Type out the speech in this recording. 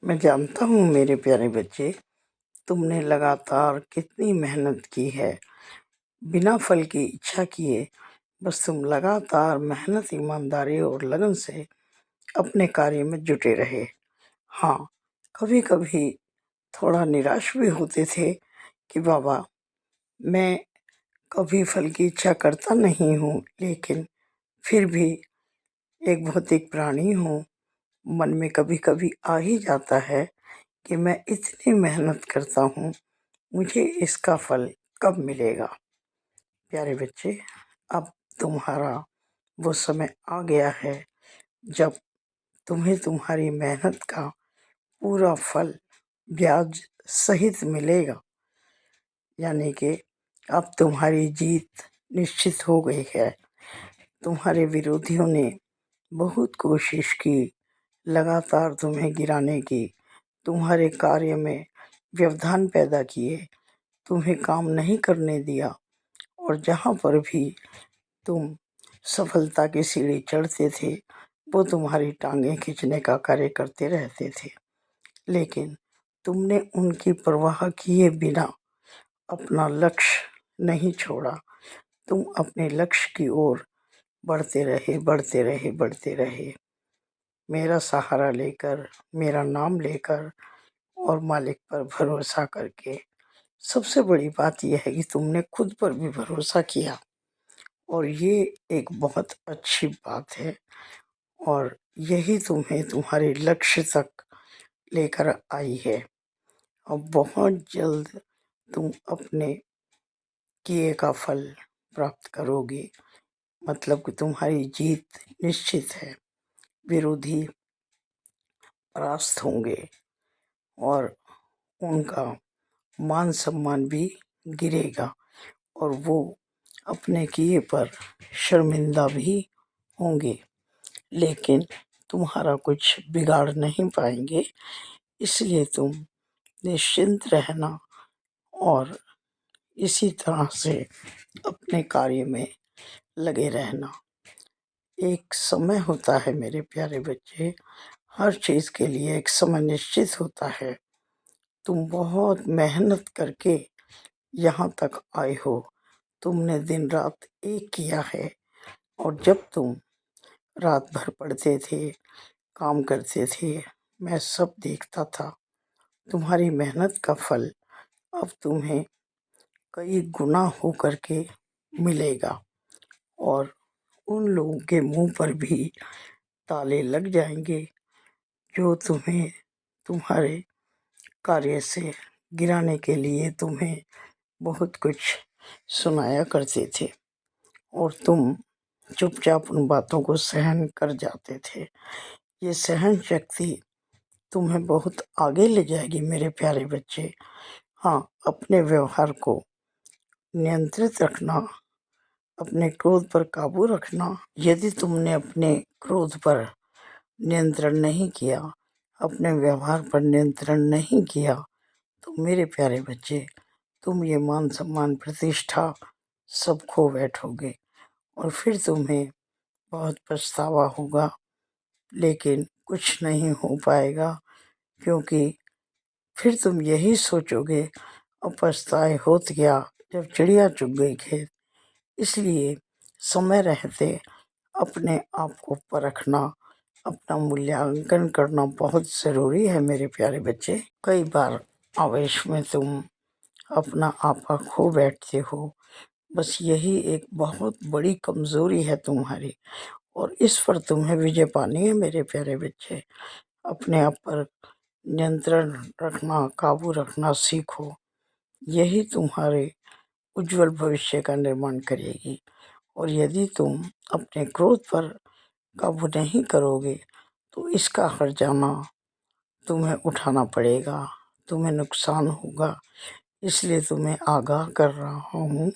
मैं जानता हूँ मेरे प्यारे बच्चे, तुमने लगातार कितनी मेहनत की है। बिना फल की इच्छा किए बस तुम लगातार मेहनत, ईमानदारी और लगन से अपने कार्य में जुटे रहे। हाँ, कभी-कभी थोड़ा निराश भी होते थे कि बाबा, मैं कभी फल की इच्छा करता नहीं हूँ, लेकिन फिर भी एक भौतिक प्राणी हूँ। मन में कभी-कभी आ ही जाता है कि मैं इतनी मेहनत करता हूँ, मुझे इसका फल कब मिलेगा। प्यारे बच्चे, अब तुम्हारा वो समय आ गया है जब तुम्हें तुम्हारी मेहनत का पूरा फल ब्याज सहित मिलेगा। यानी कि अब तुम्हारी जीत निश्चित हो गई है। तुम्हारे विरोधियों ने बहुत कोशिश की लगातार तुम्हें गिराने की, तुम्हारे कार्य में व्यवधान पैदा किए, तुम्हें काम नहीं करने दिया, और जहाँ पर भी तुम सफलता की सीढ़ी चढ़ते थे, वो तुम्हारी टांगें खींचने का कार्य करते रहते थे। लेकिन तुमने उनकी परवाह किए बिना अपना लक्ष्य नहीं छोड़ा। तुम अपने लक्ष्य की ओर बढ़ते रहे, बढ़ते रहे, बढ़ते रहे। मेरा सहारा लेकर, मेरा नाम लेकर और मालिक पर भरोसा करके। सबसे बड़ी बात यह है कि तुमने खुद पर भी भरोसा किया, और ये एक बहुत अच्छी बात है, और यही तुम्हें तुम्हारे लक्ष्य तक लेकर आई है। अब बहुत जल्द तुम अपने किए का फल प्राप्त करोगे। मतलब कि तुम्हारी जीत निश्चित है। विरोधी परास्त होंगे और उनका मान सम्मान भी गिरेगा, और वो अपने किए पर शर्मिंदा भी होंगे, लेकिन तुम्हारा कुछ बिगाड़ नहीं पाएंगे। इसलिए तुम निश्चिंत रहना और इसी तरह से अपने कार्य में लगे रहना। एक समय होता है मेरे प्यारे बच्चे, हर चीज़ के लिए एक समय निश्चित होता है। तुम बहुत मेहनत करके यहाँ तक आए हो। तुमने दिन रात एक किया है, और जब तुम रात भर पढ़ते थे, काम करते थे, मैं सब देखता था। तुम्हारी मेहनत का फल अब तुम्हें कई गुना हो करके मिलेगा, और उन लोगों के मुंह पर भी ताले लग जाएंगे जो तुम्हें तुम्हारे कार्य से गिराने के लिए तुम्हें बहुत कुछ सुनाया करते थे, और तुम चुपचाप उन बातों को सहन कर जाते थे। ये सहन शक्ति तुम्हें बहुत आगे ले जाएगी मेरे प्यारे बच्चे। हाँ, अपने व्यवहार को नियंत्रित रखना, अपने क्रोध पर काबू रखना। यदि तुमने अपने क्रोध पर नियंत्रण नहीं किया, अपने व्यवहार पर नियंत्रण नहीं किया, तो मेरे प्यारे बच्चे, तुम ये मान सम्मान, प्रतिष्ठा सब खो बैठोगे, और फिर तुम्हें बहुत पछतावा होगा। लेकिन कुछ नहीं हो पाएगा, क्योंकि फिर तुम यही सोचोगे, अब पछताए होत क्या जब चिड़िया चुग गई खेत। इसलिए समय रहते अपने आप को परखना, अपना मूल्यांकन करना बहुत ज़रूरी है मेरे प्यारे बच्चे। कई बार आवेश में तुम अपना आपा खो बैठते हो। बस यही एक बहुत बड़ी कमज़ोरी है तुम्हारी, और इस पर तुम्हें विजय पानी है मेरे प्यारे बच्चे। अपने आप पर नियंत्रण रखना, काबू रखना सीखो। यही तुम्हारे उज्जवल भविष्य का निर्माण करेगी। और यदि तुम अपने क्रोध पर काबू नहीं करोगे, तो इसका हर्जाना तुम्हें उठाना पड़ेगा, तुम्हें नुकसान होगा। इसलिए तुम्हें आगाह कर रहा हूँ